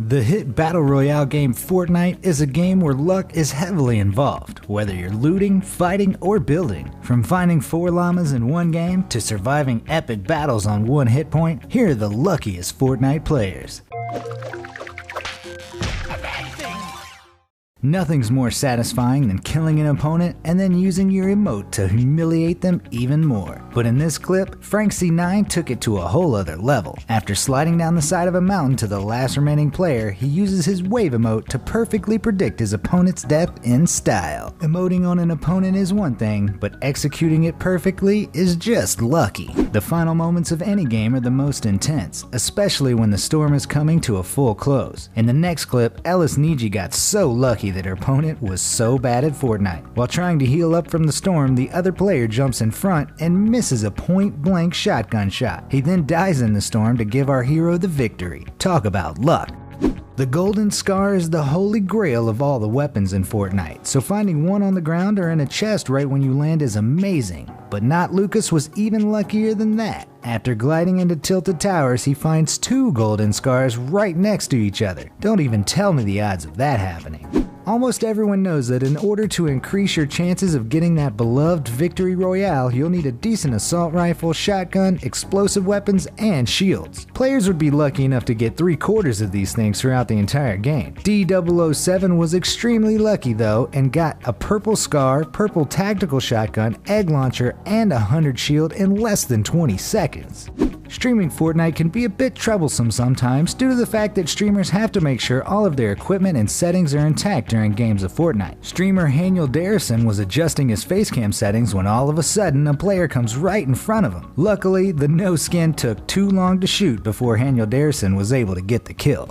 The hit battle royale game Fortnite is a game where luck is heavily involved, whether you're looting, fighting, or building. From finding 4 llamas in one game to surviving epic battles on one hit point, here are the luckiest Fortnite players. Nothing's more satisfying than killing an opponent and then using your emote to humiliate them even more. But in this clip, Frank C9 took it to a whole other level. After sliding down the side of a mountain to the last remaining player, he uses his wave emote to perfectly predict his opponent's death in style. Emoting on an opponent is one thing, but executing it perfectly is just lucky. The final moments of any game are the most intense, especially when the storm is coming to a full close. In the next clip, Ellis Niji got so lucky that her opponent was so bad at Fortnite. While trying to heal up from the storm, the other player jumps in front and misses a point-blank shotgun shot. He then dies in the storm to give our hero the victory. Talk about luck. The golden scar is the holy grail of all the weapons in Fortnite, so finding one on the ground or in a chest right when you land is amazing. But not Lucas was even luckier than that. After gliding into Tilted Towers, he finds 2 golden scars right next to each other. Don't even tell me the odds of that happening. Almost everyone knows that in order to increase your chances of getting that beloved victory royale, you'll need a decent assault rifle, shotgun, explosive weapons, and shields. Players would be lucky enough to get 3/4 of these things throughout the entire game. D007 was extremely lucky though and got a purple scar, purple tactical shotgun, egg launcher, and a 100 shield in less than 20 seconds. Streaming Fortnite can be a bit troublesome sometimes due to the fact that streamers have to make sure all of their equipment and settings are intact during games of Fortnite. Streamer Haniel Darrison was adjusting his facecam settings when all of a sudden a player comes right in front of him. Luckily, the no skin took too long to shoot before Haniel Darrison was able to get the kill.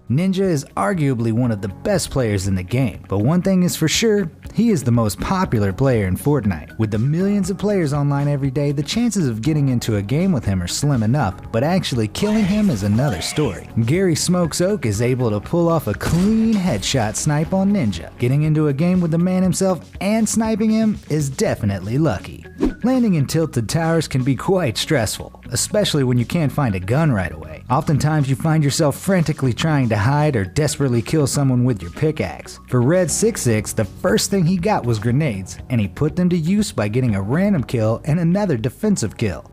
Ninja is arguably one of the best players in the game, but one thing is for sure, he is the most popular player in Fortnite. With the millions of players online every day, the chances of getting into a game with him are slim enough, but actually killing him is another story. Gary Smokes Oak is able to pull off a clean headshot snipe on Ninja. Getting into a game with the man himself and sniping him is definitely lucky. Landing in Tilted Towers can be quite stressful, especially when you can't find a gun right away. Oftentimes you find yourself frantically trying to hide or desperately kill someone with your pickaxe. For Red66, the first thing he got was grenades, and he put them to use by getting a random kill and another defensive kill.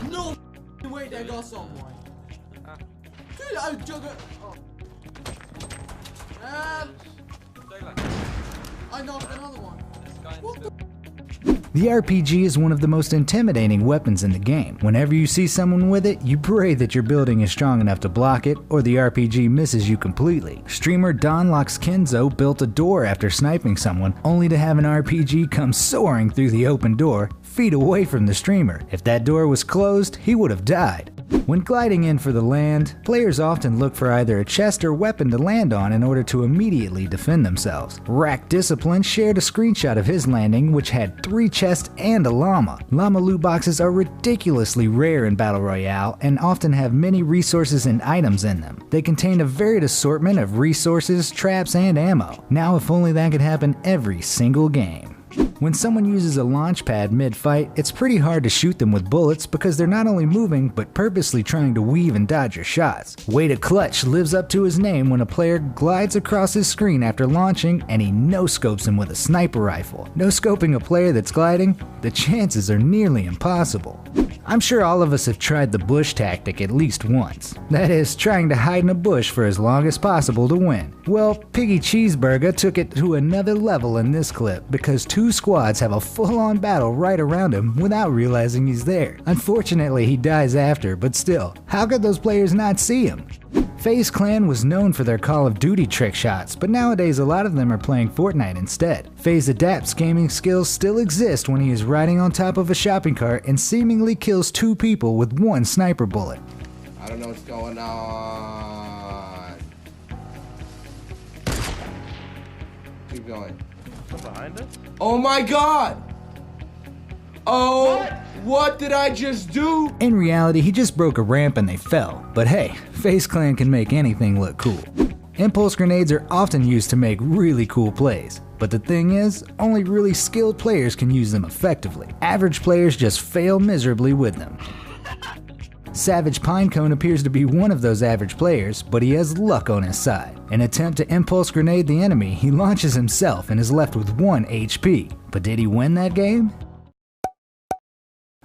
No way, there got someone. Dude, I juggled. Oh. I knocked another one. The RPG is one of the most intimidating weapons in the game. Whenever you see someone with it, you pray that your building is strong enough to block it, or the RPG misses you completely. Streamer Donlox Kenzo built a door after sniping someone, only to have an RPG come soaring through the open door, feet away from the streamer. If that door was closed, he would have died. When gliding in for the land, players often look for either a chest or weapon to land on in order to immediately defend themselves. Rack Discipline shared a screenshot of his landing, which had 3 chests and a llama. Llama loot boxes are ridiculously rare in Battle Royale and often have many resources and items in them. They contain a varied assortment of resources, traps, and ammo. Now if only that could happen every single game. When someone uses a launch pad mid-fight, it's pretty hard to shoot them with bullets because they're not only moving, but purposely trying to weave and dodge your shots. Way to Clutch lives up to his name when a player glides across his screen after launching and he no-scopes him with a sniper rifle. No-scoping a player that's gliding? The chances are nearly impossible. I'm sure all of us have tried the bush tactic at least once. That is, trying to hide in a bush for as long as possible to win. Well, Piggy Cheeseburger took it to another level in this clip because 2 squads have a full-on battle right around him without realizing he's there. Unfortunately, he dies after, but still, how could those players not see him? FaZe Clan was known for their Call of Duty trick shots, but nowadays a lot of them are playing Fortnite instead. FaZe Adapt's gaming skills still exist when he is riding on top of a shopping cart and seemingly kills 2 people with 1 sniper bullet. I don't know what's going on. Keep going. Behind us? Oh my god! Oh, what did I just do? In reality, he just broke a ramp and they fell. But hey, FaZe Clan can make anything look cool. Impulse grenades are often used to make really cool plays. But the thing is, only really skilled players can use them effectively. Average players just fail miserably with them. Savage Pinecone appears to be one of those average players, but he has luck on his side. In an attempt to impulse grenade the enemy, he launches himself and is left with 1 HP. But did he win that game?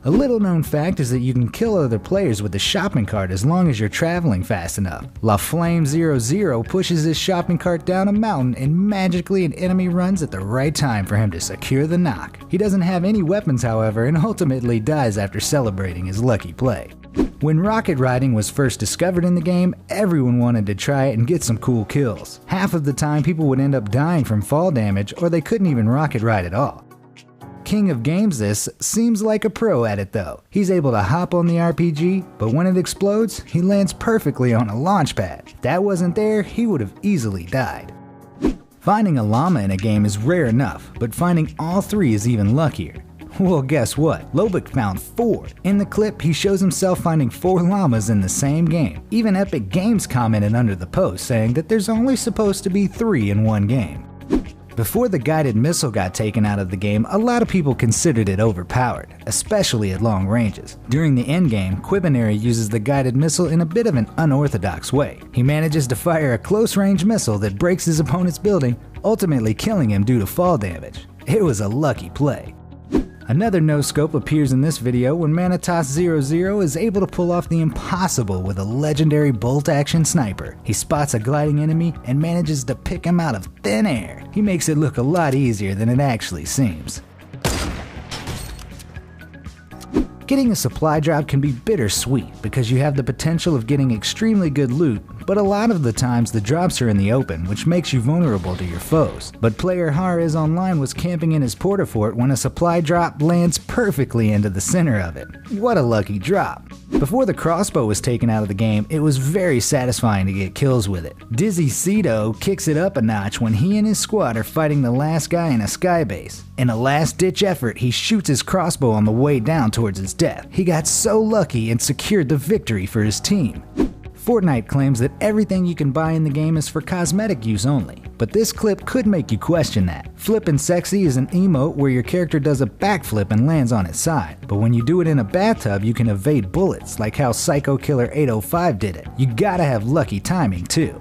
A little known fact is that you can kill other players with the shopping cart as long as you're traveling fast enough. LaFlame00 pushes his shopping cart down a mountain and magically an enemy runs at the right time for him to secure the knock. He doesn't have any weapons however and ultimately dies after celebrating his lucky play. When rocket riding was first discovered in the game, everyone wanted to try it and get some cool kills. Half of the time people would end up dying from fall damage or they couldn't even rocket ride at all. King of Games this seems like a pro at it though. He's able to hop on the RPG, but when it explodes, he lands perfectly on a launch pad. If that wasn't there, he would have easily died. Finding a llama in a game is rare enough, but finding all 3 is even luckier. Well, guess what? Lobik found 4. In the clip, he shows himself finding 4 llamas in the same game. Even Epic Games commented under the post saying that there's only supposed to be 3 in one game. Before the guided missile got taken out of the game, a lot of people considered it overpowered, especially at long ranges. During the endgame, Quibinary uses the guided missile in a bit of an unorthodox way. He manages to fire a close-range missile that breaks his opponent's building, ultimately killing him due to fall damage. It was a lucky play. Another no-scope appears in this video when Manitas00 is able to pull off the impossible with a legendary bolt-action sniper. He spots a gliding enemy and manages to pick him out of thin air. He makes it look a lot easier than it actually seems. Getting a supply drop can be bittersweet because you have the potential of getting extremely good loot, but a lot of the times the drops are in the open, which makes you vulnerable to your foes. But player Harez Online was camping in his porta-fort when a supply drop lands perfectly into the center of it. What a lucky drop. Before the crossbow was taken out of the game, it was very satisfying to get kills with it. Dizzy Cedo kicks it up a notch when he and his squad are fighting the last guy in a skybase. In a last-ditch effort, he shoots his crossbow on the way down towards his death. He got so lucky and secured the victory for his team. FORTNITE claims that everything you can buy in the game is for cosmetic use only, but this clip could make you question that. Flippin' Sexy is an emote where your character does a backflip and lands on its side, but when you do it in a bathtub you can evade bullets, like how Psycho Killer 805 did it. You gotta have lucky timing too.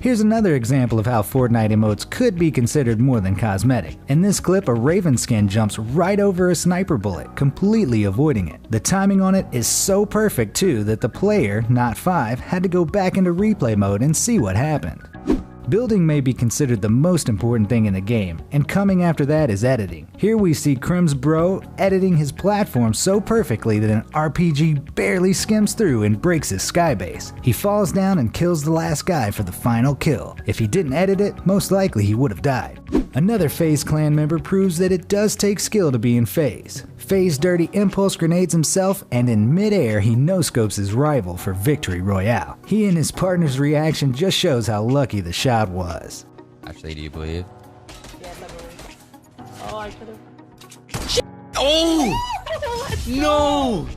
Here's another example of how FORTNITE emotes could be considered more than cosmetic. In this clip, a Raven skin jumps right over a sniper bullet, completely avoiding it. The timing on it is so perfect too that the player, not 5, had to go back into replay mode and see what happened. Building may be considered the most important thing in the game, and coming after that is editing. Here we see Crim's bro editing his platform so perfectly that an RPG barely skims through and breaks his skybase. He falls down and kills the last guy for the final kill. If he didn't edit it, most likely he would have died. Another FaZe clan member proves that it does take skill to be in FaZe. FaZe dirty impulse grenades himself, and in midair he no-scopes his rival for victory royale. He and his partner's reaction just shows how lucky the shot was. Actually, do you believe? Yes, I believe. Oh, I could've. Oh! No!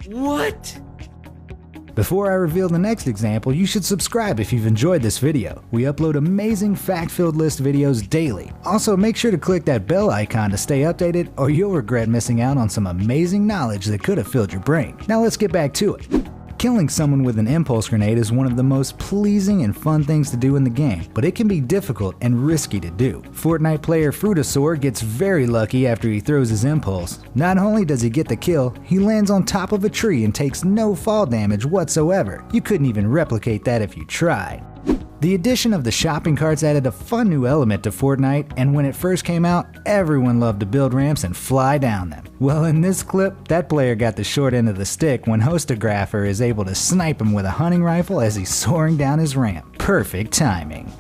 What? Before I reveal the next example, you should subscribe if you've enjoyed this video. We upload amazing fact-filled list videos daily. Also, make sure to click that bell icon to stay updated or you'll regret missing out on some amazing knowledge that could have filled your brain. Now let's get back to it. Killing someone with an impulse grenade is one of the most pleasing and fun things to do in the game, but it can be difficult and risky to do. FORTNITE player Fruitosaur gets very lucky after he throws his impulse. Not only does he get the kill, he lands on top of a tree and takes no fall damage whatsoever. You couldn't even replicate that if you tried. The addition of the shopping carts added a fun new element to FORTNITE, and when it first came out, everyone loved to build ramps and fly down them. Well, in this clip, that player got the short end of the stick when Hostographer is able to snipe him with a hunting rifle as he's soaring down his ramp. Perfect timing.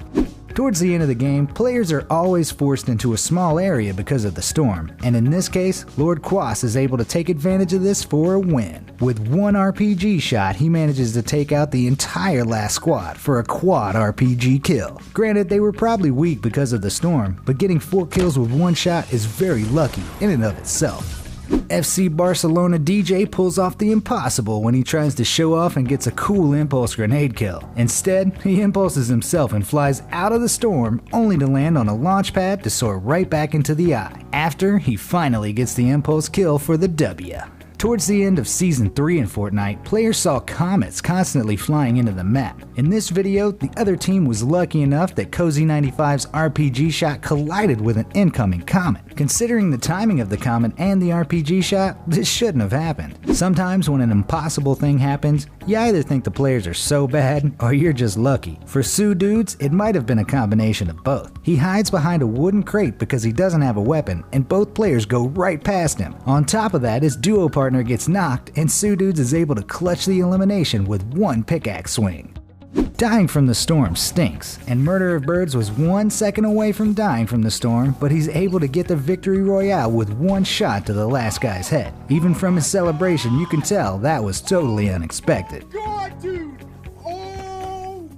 Towards the end of the game, players are always forced into a small area because of the storm, and in this case, Lord Quas is able to take advantage of this for a win. With one RPG shot, he manages to take out the entire last squad for a quad RPG kill. Granted, they were probably weak because of the storm, but getting 4 kills with one shot is very lucky in and of itself. FC Barcelona DJ pulls off the impossible when he tries to show off and gets a cool impulse grenade kill. Instead, he impulses himself and flies out of the storm only to land on a launch pad to soar right back into the eye, after he finally gets the impulse kill for the W. Towards the end of Season 3 in Fortnite, players saw comets constantly flying into the map. In this video, the other team was lucky enough that Cozy95's RPG shot collided with an incoming comet. Considering the timing of the comet and the RPG shot, this shouldn't have happened. Sometimes when an impossible thing happens, you either think the players are so bad, or you're just lucky. For Sue Dudes, it might have been a combination of both. He hides behind a wooden crate because he doesn't have a weapon, and both players go right past him. On top of that, his duo partner gets knocked, and Sue Dudes is able to clutch the elimination with one pickaxe swing. Dying from the storm stinks, and Murder of Birds was 1 second away from dying from the storm, but he's able to get the victory royale with one shot to the last guy's head. Even from his celebration, you can tell that was totally unexpected. God, dude! Oh!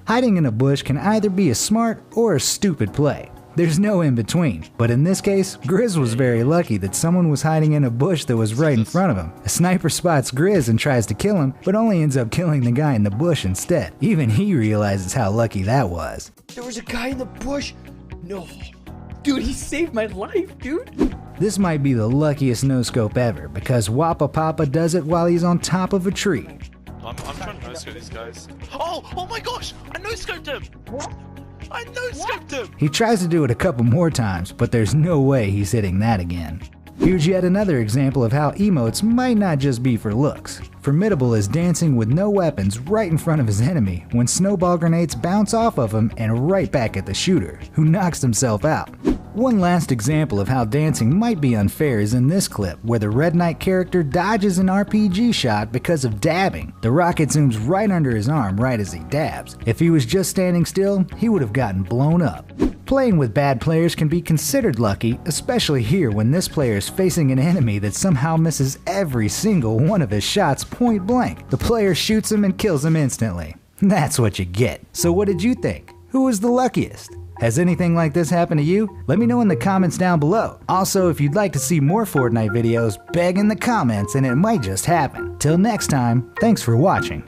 Hiding in a bush can either be a smart or a stupid play. There's no in between, but in this case, Grizz was very lucky that someone was hiding in a bush that was right in front of him. A sniper spots Grizz and tries to kill him, but only ends up killing the guy in the bush instead. Even he realizes how lucky that was. There was a guy in the bush. No. Dude, he saved my life, dude. This might be the luckiest no-scope ever, because Wappa Papa does it while he's on top of a tree. I'm trying to no-scope these guys. Oh my gosh! I no-scoped him! What? I no-scoped him! He tries to do it a couple more times, but there's no way he's hitting that again. Here's yet another example of how emotes might not just be for looks. Formidable is dancing with no weapons right in front of his enemy when snowball grenades bounce off of him and right back at the shooter, who knocks himself out. One last example of how dancing might be unfair is in this clip, where the Red Knight character dodges an RPG shot because of dabbing. The rocket zooms right under his arm right as he dabs. If he was just standing still, he would have gotten blown up. Playing with bad players can be considered lucky, especially here when this player is facing an enemy that somehow misses every single one of his shots point blank. The player shoots him and kills him instantly. That's what you get. So what did you think? Who was the luckiest? Has anything like this happened to you? Let me know in the comments down below. Also, if you'd like to see more Fortnite videos, beg in the comments and it might just happen. Till next time, thanks for watching.